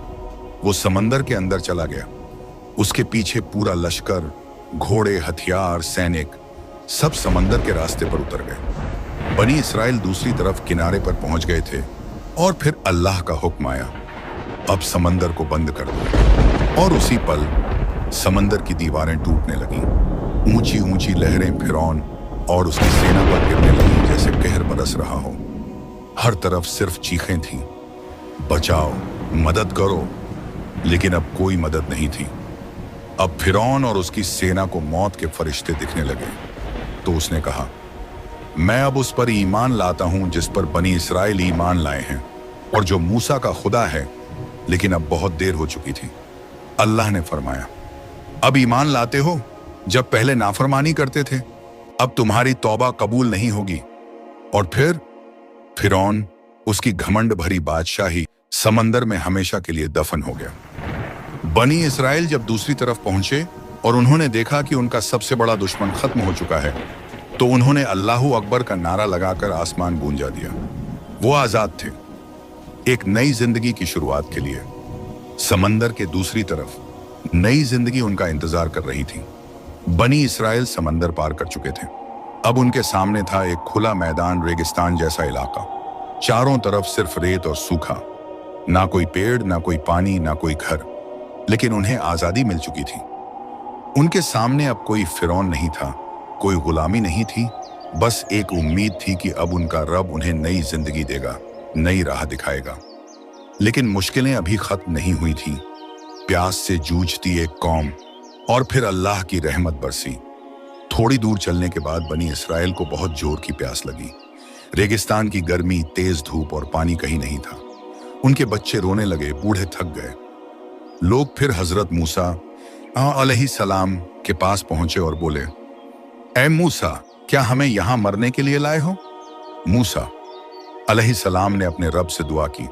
वो समंदर के अंदर चला गया। उसके पीछे पूरा लश्कर, घोड़े, हथियार, सैनिक सब समंदर के रास्ते पर उतर गए। बनी इसराइल दूसरी तरफ किनारे पर पहुंच गए थे और फिर अल्लाह का हुक्म आया, अब समंदर को बंद कर दो। और उसी पल समंदर की दीवारें टूटने लगीं। ऊंची ऊंची लहरें फिरौन और उसकी सेना पर गिरने लगी, जैसे कहर बरस रहा हो। हर तरफ सिर्फ चीखें थीं, बचाओ, मदद करो। लेकिन अब कोई मदद नहीं थी। अब फिरौन और उसकी सेना को मौत के फरिश्ते दिखने लगे। तो उसने कहा, मैं अब उस पर ईमान लाता हूं जिस पर बनी इसराइल ईमान लाए हैं, और जो मूसा का खुदा है। लेकिन अब बहुत देर हो चुकी थी। अल्लाह ने फरमाया, अब ईमान लाते हो जब पहले नाफरमानी करते थे? अब तुम्हारी तौबा कबूल नहीं होगी। और फिर फिरौन, उसकी घमंड भरी बादशाही समंदर में हमेशा के लिए दफन हो गया। बनी इसराइल जब दूसरी तरफ पहुंचे और उन्होंने देखा कि उनका सबसे बड़ा दुश्मन खत्म हो चुका है, तो उन्होंने अल्लाहू अकबर का नारा लगाकर आसमान गूंजा दिया। वो आजाद थे, एक नई जिंदगी की शुरुआत के लिए। समंदर के दूसरी तरफ नई जिंदगी उनका इंतजार कर रही थी। बनी इसराइल समंदर पार कर चुके थे। अब उनके सामने था एक खुला मैदान, रेगिस्तान जैसा इलाका। चारों तरफ सिर्फ रेत और सूखा, ना कोई पेड़, ना कोई पानी, ना कोई घर। लेकिन उन्हें आजादी मिल चुकी थी। उनके सामने अब कोई फिरौन नहीं था, कोई गुलामी नहीं थी, बस एक उम्मीद थी कि अब उनका रब उन्हें नई जिंदगी देगा, नई राह दिखाएगा। लेकिन मुश्किलें अभी खत्म नहीं हुई थीं। प्यास से जूझती एक कौम, और फिर अल्लाह की रहमत बरसी। थोड़ी दूर चलने के बाद बनी इसराइल को बहुत जोर की प्यास लगी। रेगिस्तान की गर्मी, तेज धूप और पानी कहीं नहीं था। उनके बच्चे रोने लगे, बूढ़े थक गए। लोग फिर हजरत मूसा अलैहिस्सलाम के पास पहुंचे और बोले, ऐ मूसा, क्या हमें यहां मरने के लिए लाए हो? मूसा अलैहिस्सलाम ने अपने रब से दुआ की,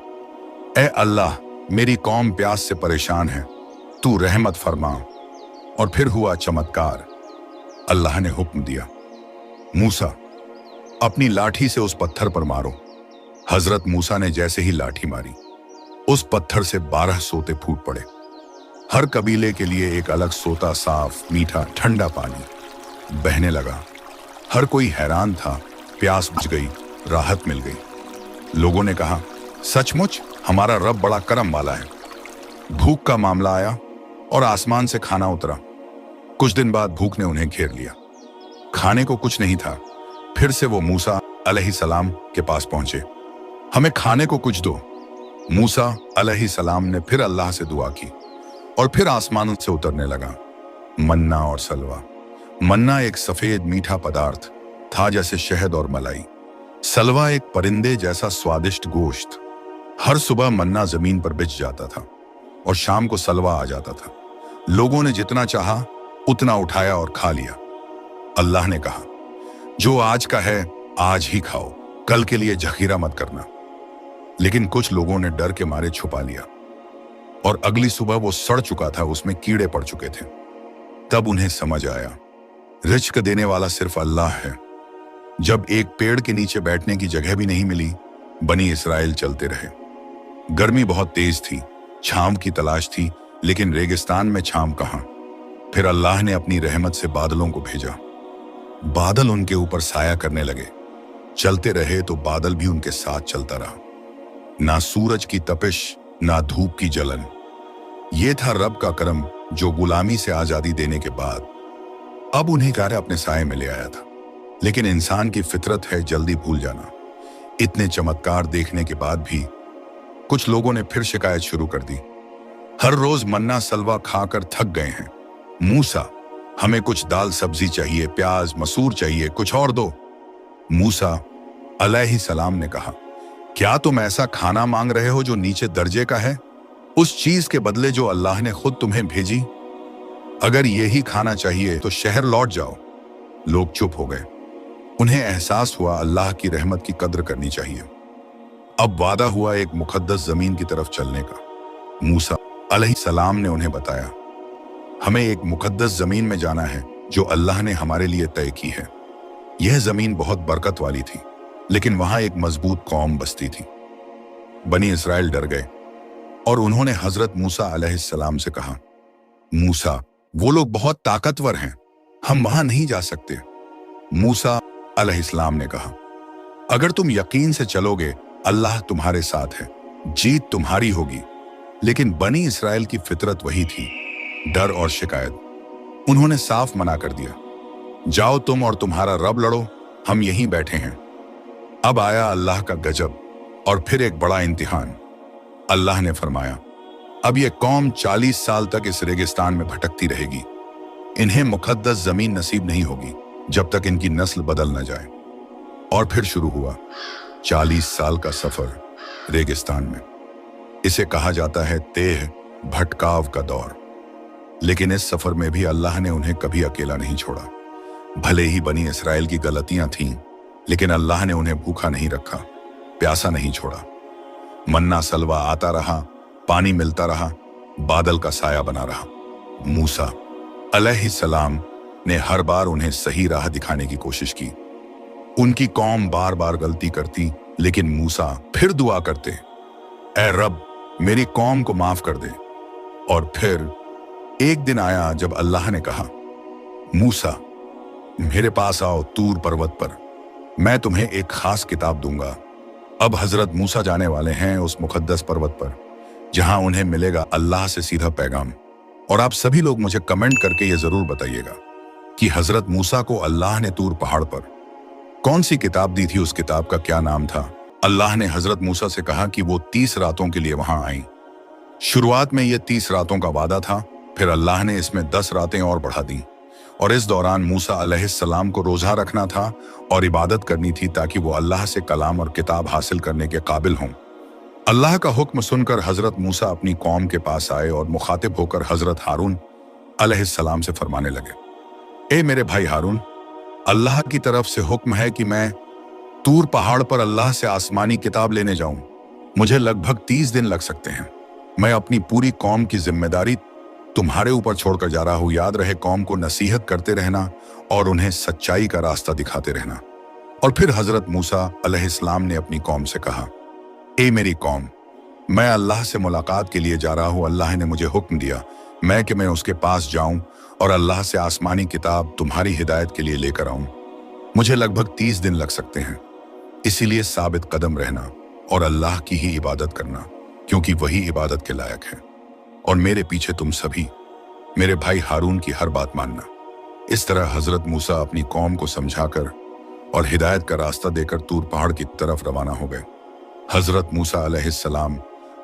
ए अल्लाह, मेरी कौम प्यास से परेशान है, तू रहमत फरमा। और फिर हुआ चमत्कार। अल्लाह ने हुक्म दिया, मूसा, अपनी लाठी से उस पत्थर पर मारो। हजरत मूसा ने जैसे ही लाठी मारी, उस पत्थर से 12 सोते फूट पड़े। हर कबीले के लिए एक अलग सोता, साफ, मीठा, ठंडा पानी बहने लगा। हर कोई हैरान था, प्यास बुझ गई, राहत मिल गई। लोगों ने कहा, सचमुच हमारा रब बड़ा करम वाला है। भूख का मामला आया और आसमान से खाना उतरा। कुछ दिन बाद भूख ने उन्हें घेर लिया। खाने को कुछ नहीं था। फिर से वो मूसा अलैहिस्सलाम के पास पहुंचे, हमें खाने को कुछ दो। मूसा अलैहिस्सलाम ने फिर अल्लाह से दुआ की और फिर आसमान से उतरने लगा मन्ना और सलवा। मन्ना एक सफेद मीठा पदार्थ था जैसे शहद और मलाई। सलवा एक परिंदे जैसा स्वादिष्ट गोश्त। हर सुबह मन्ना जमीन पर बिछ जाता था और शाम को सलवा आ जाता था। लोगों ने जितना चाहा उतना उठाया और खा लिया। अल्लाह ने कहा, जो आज का है आज ही खाओ, कल के लिए जखीरा मत करना। लेकिन कुछ लोगों ने डर के मारे छुपा लिया और अगली सुबह वो सड़ चुका था, उसमें कीड़े पड़ चुके थे। तब उन्हें समझ आया, रिज्क देने वाला सिर्फ अल्लाह है। जब एक पेड़ के नीचे बैठने की जगह भी नहीं मिली, बनी इसराइल चलते रहे। गर्मी बहुत तेज थी, छांव की तलाश थी, लेकिन रेगिस्तान में छांव कहां। फिर अल्लाह ने अपनी रहमत से बादलों को भेजा। बादल उनके ऊपर साया करने लगे। चलते रहे तो बादल भी उनके साथ चलता रहा। ना सूरज की तपिश, ना धूप की जलन। यह था रब का करम, जो गुलामी से आजादी देने के बाद अब उन्हें कार्य अपने साये में ले आया था। लेकिन इंसान की फितरत है जल्दी भूल जाना। इतने चमत्कार देखने के बाद भी कुछ लोगों ने फिर शिकायत शुरू कर दी। हर रोज मन्ना सलवा खाकर थक गए हैं। मूसा, हमें कुछ दाल सब्जी चाहिए, प्याज मसूर चाहिए, कुछ और दो। मूसा अलैहिस्सलाम ने कहा, क्या तुम ऐसा खाना मांग रहे हो जो नीचे दर्जे का है, उस चीज के बदले जो अल्लाह ने खुद तुम्हें भेजी? अगर यही खाना चाहिए तो शहर लौट जाओ। लोग चुप हो गए। उन्हें एहसास हुआ अल्लाह की रहमत की कद्र करनी चाहिए। अब वादा हुआ एक मुकद्दस जमीन की तरफ चलने का। मूसा अलैहिस्सलाम ने उन्हें बताया, हमें एक मुकद्दस जमीन में जाना है जो अल्लाह ने हमारे लिए तय की है। यह जमीन बहुत बरकत वाली थी, लेकिन वहां एक मजबूत कौम बसती थी। बनी इसराइल डर गए और उन्होंने हजरत मूसा अलैहिस्सलाम से कहा, मूसा, वो लोग बहुत ताकतवर हैं, हम वहां नहीं जा सकते। मूसा अलैहिस्सलाम ने कहा, अगर तुम यकीन से चलोगे अल्लाह तुम्हारे साथ है, जीत तुम्हारी होगी। लेकिन बनी इसराइल की फितरत वही थी, डर और शिकायत। उन्होंने साफ मना कर दिया, जाओ तुम और तुम्हारा रब लड़ो, हम यहीं बैठे हैं। अब आया अल्लाह का गजब और फिर एक बड़ा इम्तिहान। अल्लाह ने फरमाया, अब यह कौम 40 साल तक इस रेगिस्तान में भटकती रहेगी। इन्हें मुकद्दस जमीन नसीब नहीं होगी जब तक इनकी नस्ल बदल न जाए। और फिर शुरू हुआ 40 साल का सफर रेगिस्तान में। इसे कहा जाता है तेह भटकाव का दौर। लेकिन इस सफर में भी अल्लाह ने उन्हें कभी अकेला नहीं छोड़ा। भले ही बनी इसराइल की गलतियां थीं, लेकिन अल्लाह ने उन्हें भूखा नहीं रखा, प्यासा नहीं छोड़ा। मन्ना सलवा आता रहा, पानी मिलता रहा, बादल का साया बना रहा। मूसा अलैहिस्सलाम ने हर बार उन्हें सही राह दिखाने की कोशिश की। उनकी कौम बार बार गलती करती, लेकिन मूसा फिर दुआ करते, ऐ रब, मेरी कौम को माफ कर दे। और फिर एक दिन आया जब अल्लाह ने कहा, मूसा, मेरे पास आओ तूर पर्वत पर, मैं तुम्हें एक खास किताब दूंगा। अब हजरत मूसा जाने वाले हैं उस मुकद्दस पर्वत पर, जहां उन्हें मिलेगा अल्लाह से सीधा पैगाम। और आप सभी लोग मुझे कमेंट करके ये जरूर बताइएगा कि हजरत मूसा को अल्लाह ने तूर पहाड़ पर कौन सी किताब दी थी, उस किताब का क्या नाम था। अल्लाह ने हजरत मूसा से कहा कि वो 30 रातों के लिए वहां आईं। शुरुआत में ये 30 रातों का वादा था, फिर अल्लाह ने इसमें 10 रातें और बढ़ा दी। और इस दौरान मूसा अलैहिस्सलाम को रोजा रखना था और इबादत करनी थी, ताकि वो अल्लाह से कलाम और किताब हासिल करने के काबिल हों। अल्लाह का हुक्म सुनकर हजरत मूसा अपनी कौम के पास आए और मुखातिब होकर हजरत हारून अलैहिस्सलाम से फरमाने लगे, ए मेरे भाई हारून, अल्लाह की तरफ से हुक्म है कि मैं तूर पहाड़ पर अल्लाह से आसमानी किताब लेने जाऊं, मुझे लगभग 30 दिन लग सकते हैं। मैं अपनी पूरी कौम की जिम्मेदारी तुम्हारे ऊपर छोड़कर जा रहा हूं। याद रहे, कौम को नसीहत करते रहना और उन्हें सच्चाई का रास्ता दिखाते रहना। और फिर हजरत मूसा अलैहिस्सलाम ने अपनी कौम से कहा, ए मेरी कौम, मैं अल्लाह से मुलाकात के लिए जा रहा हूं। अल्लाह ने मुझे हुक्म दिया कि मैं उसके पास जाऊं और अल्लाह से आसमानी किताब तुम्हारी हिदायत के लिए लेकर आऊं। मुझे लगभग 30 दिन लग सकते हैं। इसीलिए साबित कदम रहना और अल्लाह की ही इबादत करना, क्योंकि वही इबादत के लायक है। और मेरे पीछे तुम सभी मेरे भाई हारून की हर बात मानना। इस तरह हजरत मूसा अपनी कौम को समझाकर और हिदायत का रास्ता देकर तूर पहाड़ की तरफ रवाना हो गए। हजरत मूसा अलैहिस्सलाम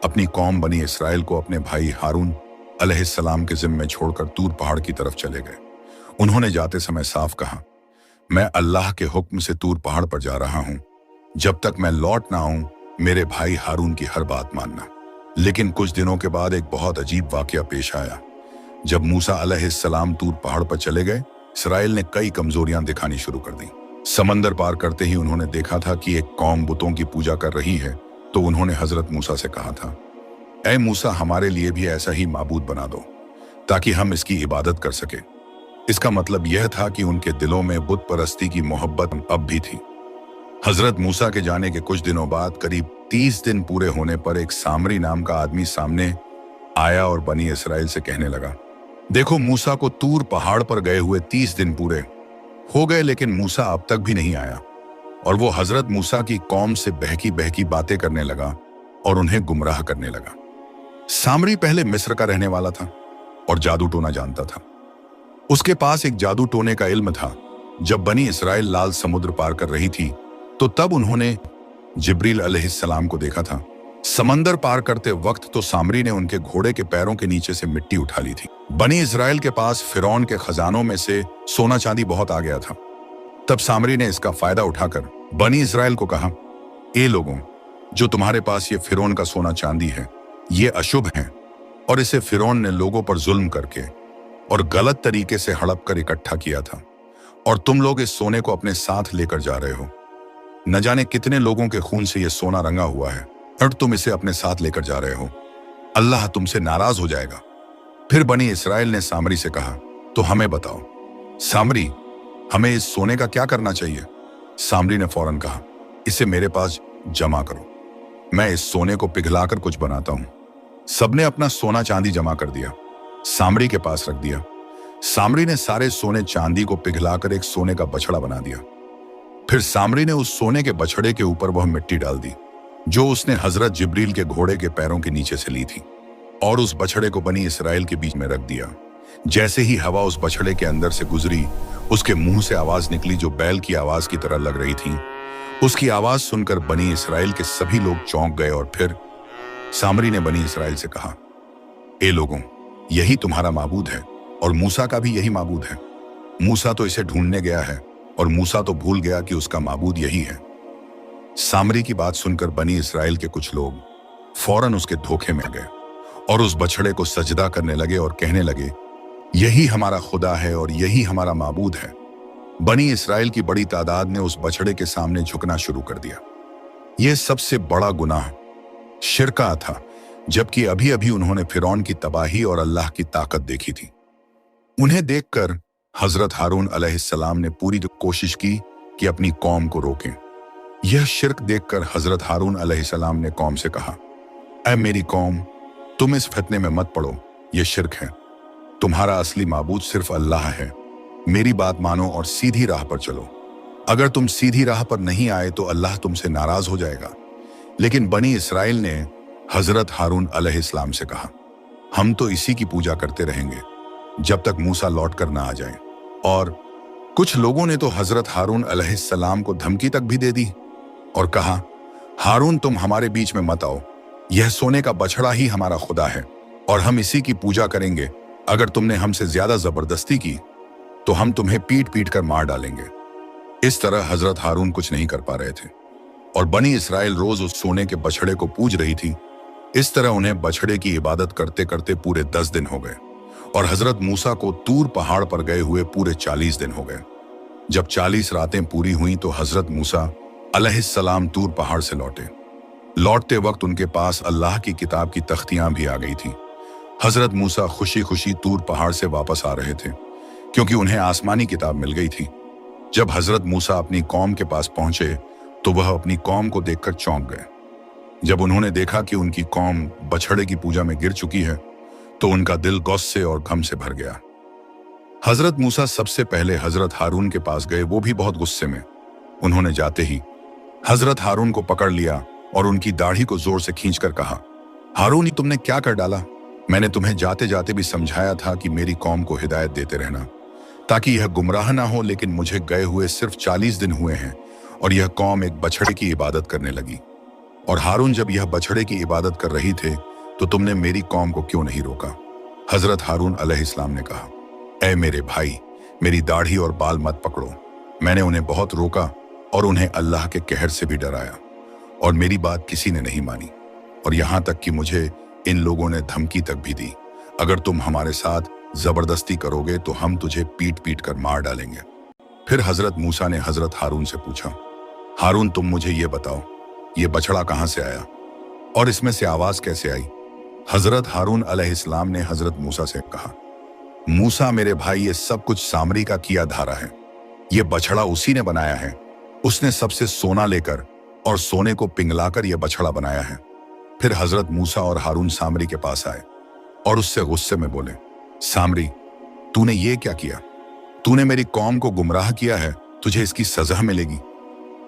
अपनी कौम बनी इसराइल को अपने भाई हारून अलैहिस्सलाम के जिम्मे छोड़कर तूर पहाड़ की तरफ चले गए। उन्होंने जाते समय साफ कहा, मैं अल्लाह के हुक्म से तूर पहाड़ पर जा रहा हूं। जब तक मैं लौट ना आऊं, मेरे भाई हारून की हर बात मानना। लेकिन कुछ दिनों के बाद एक बहुत अजीब वाकया पेश आया। जब मूसा अलैहिस्सलाम तूर पहाड़ पर चले गए, इसराइल ने कई कमजोरियां दिखानी शुरू कर दी। समंदर पार करते ही उन्होंने देखा था कि एक कौम बुतों की पूजा कर रही है। तो उन्होंने हजरत मूसा से कहा था, ऐ मूसा, हमारे लिए भी ऐसा ही माबूद बना दो ताकि हम इसकी इबादत कर सके। इसका मतलब यह था कि उनके दिलों में बुत परस्ती की मोहब्बत अब भी थी। हजरत मूसा के जाने के कुछ दिनों बाद करीब 30 दिन पूरे होने पर एक सामरी नाम का आदमी सामने आया और बनी इसराइल से कहने लगा, देखो, मूसा को तूर पहाड़ पर गए हुए 30 दिन पूरे हो गए, लेकिन मूसा अब तक भी नहीं आया। और वो हजरत मूसा की कौम से बहकी बहकी बातें करने लगा और उन्हें गुमराह करने लगा। सामरी पहले मिस्र का रहने वाला था और जादू टोना जानता था। उसके पास एक जादू टोने का इल्म था। जब बनी इसराइल लाल समुद्र पार कर रही थी तो तब उन्होंने जिब्रील अलैहिस्सलाम को देखा था। समंदर पार करते वक्त तो सामरी ने उनके घोड़े के पैरों के नीचे से मिट्टी उठा ली थी। बनी इसराइल के पास फिरौन के खजानों में से सोना चांदी बहुत आ गया था। तब सामरी ने इसका फायदा उठाकर बनी इसराइल को कहा, ए लोगों, जो तुम्हारे पास ये फिरौन का सोना चांदी है, ये अशुभ है और इसे फिरौन ने लोगों पर जुल्म करके और गलत तरीके से हड़प कर इकट्ठा किया था। और तुम लोग इस सोने को अपने साथ लेकर जा रहे हो। न जाने कितने लोगों के खून से यह सोना रंगा हुआ है और तुम इसे अपने साथ लेकर जा रहे हो। अल्लाह तुमसे नाराज हो जाएगा। फिर बनी इसराइल ने सामरी से कहा, तो हमें बताओ सामरी, हमें इस सोने का क्या करना चाहिए? सामरी ने फौरन कहा, इसे मेरे पास जमा करो, मैं इस सोने को पिघलाकर कुछ बनाता हूं। सबने अपना सोना चांदी जमा कर दिया, सामरी के पास रख दिया। सामरी ने सारे सोने चांदी को पिघलाकर एक सोने का बछड़ा बना दिया। फिर सामरी ने उस सोने के बछड़े के ऊपर वह मिट्टी डाल दी जो उसने हजरत जिब्रील के घोड़े के पैरों के नीचे से ली थी, और उस बछड़े को बनी इसराइल के बीच में रख दिया। जैसे ही हवा उस बछड़े के अंदर से गुजरी, उसके मुंह से आवाज निकली जो बैल की आवाज की तरह लग रही थी। उसकी आवाज सुनकर बनी इसराइल के सभी लोग चौंक गए। और फिर सामरी ने बनी इसराइल से कहा, ए लोगों, यही तुम्हारा माबूद है और मूसा का भी यही माबूद है। मूसा तो इसे ढूंढने गया है और मूसा तो भूल गया कि उसका माबूद यही है। सामरी की बात सुनकर बनी इसराइल के कुछ लोग फौरन उसके धोखे में गए और उस बछड़े को सजदा करने लगे और कहने लगे, यही हमारा खुदा है और यही हमारा माबूद है। बनी इसराइल की बड़ी तादाद ने उस बछड़े के सामने झुकना शुरू कर दिया। यह सबसे बड़ा गुनाह शिरका था, जबकि अभी अभी उन्होंने फिरौन की तबाही और अल्लाह की ताकत देखी थी। उन्हें देखकर हजरत हारून अलैहिस्सलाम ने पूरी कोशिश की कि अपनी कौम को रोकें। यह शिर्क देखकर हजरत हारून अलैहिस्सलाम ने कौम से कहा, ऐ मेरी कौम, तुम इस फितने में मत पड़ो, यह शिर्क है। तुम्हारा असली माबूद सिर्फ अल्लाह है। मेरी बात मानो और सीधी राह पर चलो। अगर तुम सीधी राह पर नहीं आए तो अल्लाह तुमसे नाराज हो जाएगा। लेकिन बनी इसराइल ने हजरत हारून अलैहिस्सलाम से कहा, हम तो इसी की पूजा करते रहेंगे जब तक मूसा लौट कर ना आ जाए। और कुछ लोगों ने तो हजरत हारून अलैहिस्सलाम को धमकी तक भी दे दी और कहा, हारून, तुम हमारे बीच में मत आओ, यह सोने का बछड़ा ही हमारा खुदा है और हम इसी की पूजा करेंगे। अगर तुमने हमसे ज्यादा जबरदस्ती की तो हम तुम्हें पीट पीट कर मार डालेंगे। इस तरह हजरत हारून कुछ नहीं कर पा रहे थे और बनी इसराइल रोज उस सोने के बछड़े को पूज रही थी। इस तरह उन्हें बछड़े की इबादत करते करते पूरे 10 दिन हो गए और हजरत मूसा को तूर पहाड़ पर गए हुए पूरे 40 दिन हो गए। जब 40 रातें पूरी हुई तो हजरत मूसा अलैहिस्सलाम तूर पहाड़ से लौटे। लौटते वक्त उनके पास अल्लाह की किताब की तख्तियां भी आ गई थी। हजरत मूसा खुशी खुशी तूर पहाड़ से वापस आ रहे थे, क्योंकि उन्हें आसमानी किताब मिल गई थी। जब हजरत मूसा अपनी कौम के पास पहुंचे तो वह अपनी कौम को देखकर चौंक गए। जब उन्होंने देखा कि उनकी कौम बछड़े की पूजा में गिर चुकी है तो उनका दिल गुस्से और गम से भर गया। हजरत मूसा सबसे पहले हजरत हारून के पास गए, वो भी बहुत गुस्से में। उन्होंने जाते ही हजरत हारून को पकड़ लिया और उनकी दाढ़ी को जोर से खींचकर कहा, हारून, तुमने क्या कर डाला? मैंने तुम्हें जाते जाते भी समझाया था कि मेरी कौम को हिदायत देते रहना ताकि यह गुमराह ना हो, लेकिन मुझे गए हुए सिर्फ 40 दिन हुए हैं और यह कौम एक बछड़े की इबादत करने लगी। और हारून, जब यह बछड़े की इबादत कर रही थे तो तुमने मेरी कौम को क्यों नहीं रोका? हजरत हारून अलैहिस्सलाम ने कहा, ऐ मेरे भाई, मेरी दाढ़ी और बाल मत पकड़ो। मैंने उन्हें बहुत रोका और उन्हें अल्लाह के कहर से भी डराया और मेरी बात किसी ने नहीं मानी, और यहां तक कि मुझे इन लोगों ने धमकी तक भी दी, अगर तुम हमारे साथ जबरदस्ती करोगे तो हम तुझे पीट पीट कर मार डालेंगे। फिर हजरत मूसा ने हजरत हारून से पूछा, हारून, तुम मुझे ये बताओ, ये बछड़ा कहां से आया और इसमें से आवाज कैसे आई? हजरत हारून अलैहिस्सलाम ने हजरत मूसा से कहा, मूसा मेरे भाई, ये सब कुछ सामरी का किया धारा है। ये बछड़ा उसी ने बनाया है। उसने सबसे सोना लेकर और सोने को पिघलाकर यह बछड़ा बनाया है। फिर हजरत मूसा और हारून सामरी के पास आए और उससे गुस्से में बोले, सामरी, तूने ये क्या किया? तूने मेरी कौम को गुमराह किया है, तुझे इसकी सजा मिलेगी।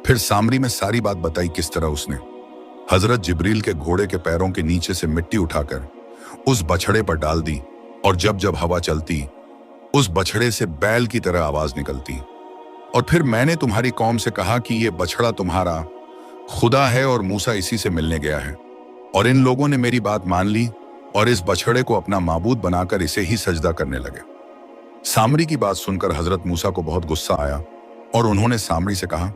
फिर सामरी में सारी बात बताई किस तरह उसने हजरत जिब्रील के घोड़े के पैरों के नीचे से मिट्टी उठाकर उस बछड़े पर डाल दी, और जब जब हवा चलती उस बछड़े से बैल की तरह आवाज निकलती। और फिर मैंने तुम्हारी कौम से कहा कि ये बछड़ा तुम्हारा खुदा है और मूसा इसी से मिलने गया है, और इन लोगों ने मेरी बात मान ली और इस बछड़े को अपना माबूद बनाकर इसे ही सजदा करने लगे। सामरी की बात सुनकर हजरत मूसा को बहुत गुस्सा आया और उन्होंने सामरी से कहा,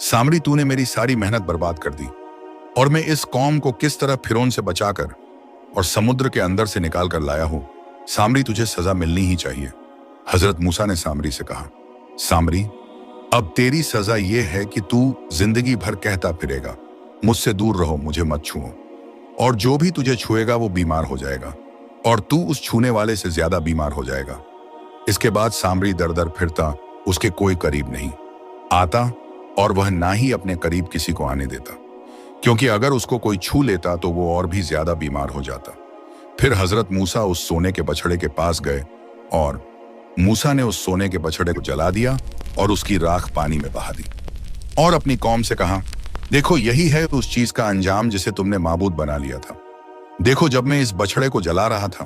सामरी, तूने मेरी सारी मेहनत बर्बाद कर दी और मैं इस कौम को किस तरह फिरौन से बचाकर और समुद्र के अंदर से निकाल कर लाया हूं। सामरी, तुझे सजा मिलनी ही चाहिए। हजरत मूसा ने सामरी से कहा, सामरी, अब तेरी सजा यह है कि तू जिंदगी भर कहता फिरेगा, मुझसे दूर रहो, मुझे मत छुओ, और जो भी तुझे छुएगा वो बीमार हो जाएगा और तू उस छूने वाले से ज्यादा बीमार हो जाएगा। इसके बाद सामरी दर दर फिरता, उसके कोई करीब नहीं आता और वह ना ही अपने करीब किसी को आने देता, क्योंकि अगर उसको कोई छू लेता तो वो और भी ज्यादा बीमार हो जाता। फिर हजरत मूसा उस सोने के बछड़े के पास गए और मूसा ने उस सोने के बछड़े को जला दिया और उसकी राख पानी में बहा दी और अपनी कौम से कहा, देखो, यही है उस चीज का अंजाम जिसे तुमने माबूद बना लिया था। देखो, जब मैं इस बछड़े को जला रहा था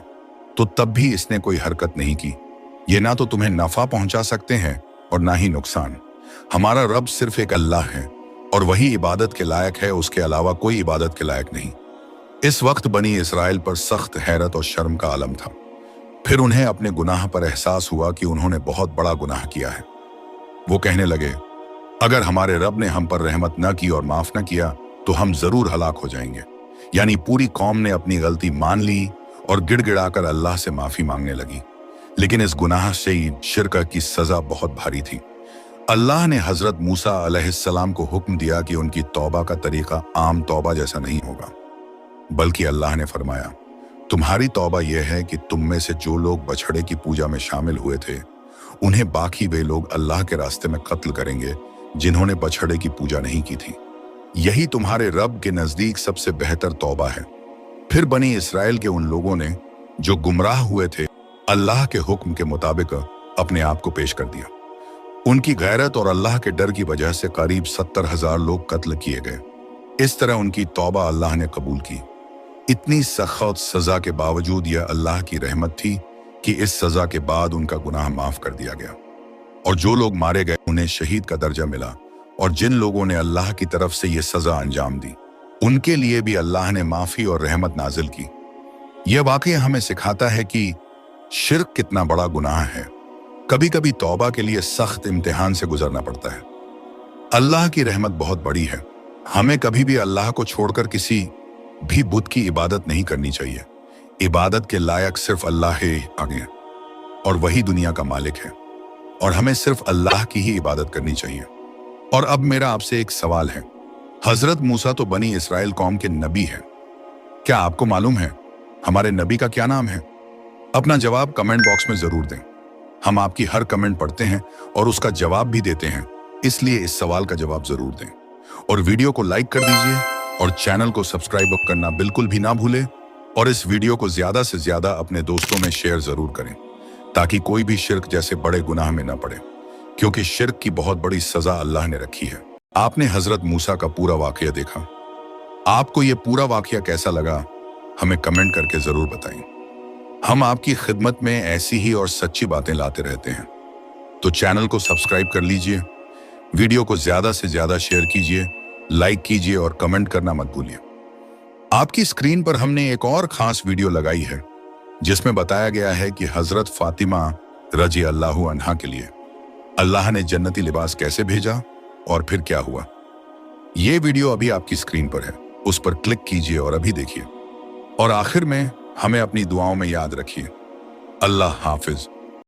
तो तब भी इसने कोई हरकत नहीं की। ये ना तो तुम्हें नफा पहुंचा सकते हैं और ना ही नुकसान। हमारा रब सिर्फ एक अल्लाह है और वही इबादत के लायक है, उसके अलावा कोई इबादत के लायक नहीं। इस वक्त बनी इसराइल पर सख्त हैरत और शर्म का आलम था। फिर उन्हें अपने गुनाह पर एहसास हुआ कि उन्होंने बहुत बड़ा गुनाह किया है। वो कहने लगे, अगर हमारे रब ने हम पर रहमत न की और माफ न किया तो हम जरूर हलाक हो जाएंगे। यानी पूरी कौम ने अपनी गलती मान ली और गिड़गिड़ाकर अल्लाह से माफी मांगने लगी। लेकिन इस गुनाह से शिरक की सजा बहुत भारी थी। अल्लाह ने हजरत मूसा अलैहिस्सलाम को हुक्म दिया कि उनकी तौबा का तरीका आम तौबा जैसा नहीं होगा, बल्कि अल्लाह ने फरमाया, तुम्हारी तौबा यह है कि तुम में से जो लोग बछड़े की पूजा में शामिल हुए थे उन्हें बाकी वे लोग अल्लाह के रास्ते में कत्ल करेंगे जिन्होंने बछड़े की पूजा नहीं की थी। यही तुम्हारे रब के नजदीक सबसे बेहतर तौबा है। फिर बनी इसराइल के उन लोगों ने जो गुमराह हुए थे अल्लाह के हुक्म के मुताबिक अपने आप को पेश कर दिया। उनकी गैरत और अल्लाह के डर की वजह से करीब 70,000 लोग कत्ल किए गए। इस तरह उनकी तौबा अल्लाह ने कबूल की। इतनी सख्त सजा के बावजूद यह अल्लाह की रहमत थी कि इस सजा के बाद उनका गुनाह माफ कर दिया गया और जो लोग मारे गए उन्हें शहीद का दर्जा मिला, और जिन लोगों ने अल्लाह की तरफ से यह सजा अंजाम दी उनके लिए भी अल्लाह ने माफी और रहमत नाजिल की। यह वाकया हमें सिखाता है कि शिर्क कितना बड़ा गुनाह है। कभी कभी तौबा के लिए सख्त इम्तिहान से गुजरना पड़ता है। अल्लाह की रहमत बहुत बड़ी है। हमें कभी भी अल्लाह को छोड़कर किसी भी बुत की इबादत नहीं करनी चाहिए। इबादत के लायक सिर्फ अल्लाह ही आगे, और वही दुनिया का मालिक है, और हमें सिर्फ अल्लाह की ही इबादत करनी चाहिए। और अब मेरा आपसे एक सवाल है, हजरत मूसा तो बनी इसराइल कौम के नबी हैं। क्या आपको मालूम है हमारे नबी का क्या नाम है? अपना जवाब कमेंट बॉक्स में जरूर दें। हम आपकी हर कमेंट पढ़ते हैं और उसका जवाब भी देते हैं, इसलिए इस सवाल का जवाब जरूर दें। और वीडियो को लाइक कर दीजिए और चैनल को सब्सक्राइब करना बिल्कुल भी ना भूलें। और इस वीडियो को ज्यादा से ज्यादा अपने दोस्तों में शेयर जरूर करें, ताकि कोई भी शिर्क जैसे बड़े गुनाह में ना पड़े, क्योंकि शिर्क की बहुत बड़ी सजा अल्लाह ने रखी है। आपने हजरत मूसा का पूरा वाकया देखा। आपको ये पूरा वाकया कैसा लगा, हमें कमेंट करके जरूर बताएं। हम आपकी खिदमत में ऐसी ही और सच्ची बातें लाते रहते हैं, तो चैनल को सब्सक्राइब कर लीजिए, वीडियो को ज्यादा से ज्यादा शेयर कीजिए, लाइक कीजिए और कमेंट करना मत भूलिए। आपकी स्क्रीन पर हमने एक और खास वीडियो लगाई है, जिसमें बताया गया है कि हजरत फातिमा रजी अल्लाहु अन्हा के लिए अल्लाह ने जन्नती लिबास कैसे भेजा और फिर क्या हुआ। ये वीडियो अभी आपकी स्क्रीन पर है, उस पर क्लिक कीजिए और अभी देखिए। और आखिर में हमें अपनी दुआओं में याद रखिए। अल्लाह हाफिज।